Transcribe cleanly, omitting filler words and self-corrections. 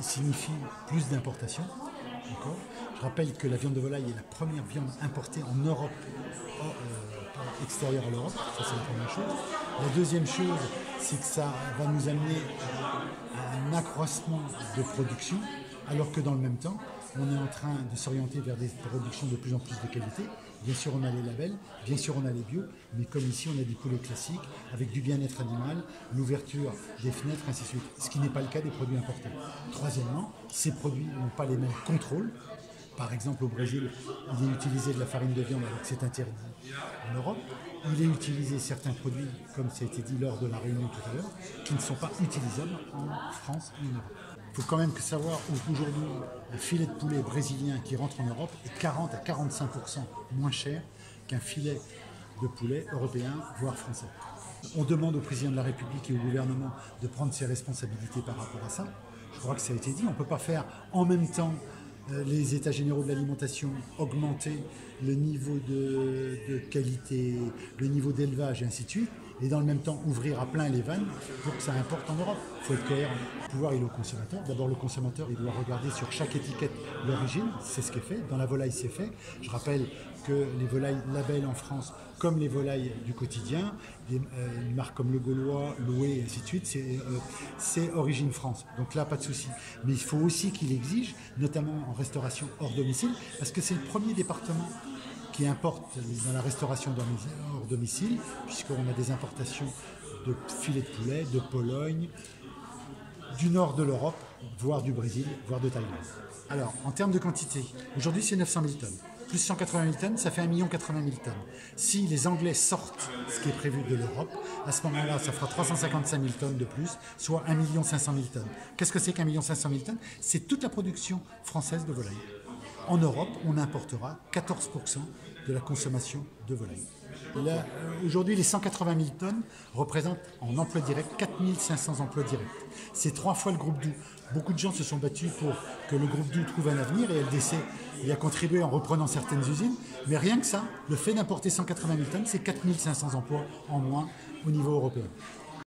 signifie plus d'importation. Je rappelle que la viande de volaille est la première viande importée en Europe, extérieure à l'Europe. Ça, c'est la première chose. La deuxième chose, c'est que ça va nous amener à un accroissement de production, alors que dans le même temps, on est en train de s'orienter vers des productions de plus en plus de qualité. Bien sûr, on a les labels, bien sûr, on a les bio, mais comme ici, on a des poulets classiques avec du bien-être animal, l'ouverture des fenêtres, ainsi de suite. Ce qui n'est pas le cas des produits importés. Troisièmement, ces produits n'ont pas les mêmes contrôles. Par exemple, au Brésil, il est utilisé de la farine de viande alors que c'est interdit en Europe. Il est utilisé certains produits, comme ça a été dit lors de la réunion tout à l'heure, qui ne sont pas utilisables en France et en Europe. Il faut quand même savoir qu'aujourd'hui, un filet de poulet brésilien qui rentre en Europe est 40 à 45% moins cher qu'un filet de poulet européen, voire français. On demande au président de la République et au gouvernement de prendre ses responsabilités par rapport à ça. Je crois que ça a été dit, on ne peut pas faire en même temps les états généraux de l'alimentation, augmenter le niveau de qualité, le niveau d'élevage et ainsi de suite, et dans le même temps ouvrir à plein les vannes pour que ça importe en Europe. Il faut être cohérent. Le pouvoir il est au consommateur. D'abord le consommateur il doit regarder sur chaque étiquette l'origine, c'est ce qui est fait. Dans la volaille c'est fait. Je rappelle que les volailles label en France, comme les volailles du quotidien, une marque comme le Gaulois, Loué et ainsi de suite, c'est origine France. Donc là pas de souci. Mais il faut aussi qu'il exige, notamment en restauration hors domicile, parce que c'est le premier département qui importe dans la restauration hors domicile, puisqu'on a des importations de filets de poulet, de Pologne, du nord de l'Europe, voire du Brésil, voire de Thaïlande. Alors, en termes de quantité, aujourd'hui c'est 900 000 tonnes. Plus 180 000 tonnes, ça fait 1 80 000 tonnes. Si les Anglais sortent ce qui est prévu de l'Europe, à ce moment-là, ça fera 355 000 tonnes de plus, soit 1 500 000 tonnes. Qu'est-ce que c'est qu'1 500 000 tonnes? C'est toute la production française de volaille. En Europe, on importera 14% de la consommation de volaille. Aujourd'hui, les 180 000 tonnes représentent en emploi direct 4 500 emplois directs. C'est 3 fois le groupe Doux. Beaucoup de gens se sont battus pour que le groupe Doux trouve un avenir et LDC y a contribué en reprenant certaines usines. Mais rien que ça, le fait d'importer 180 000 tonnes, c'est 4 500 emplois en moins au niveau européen.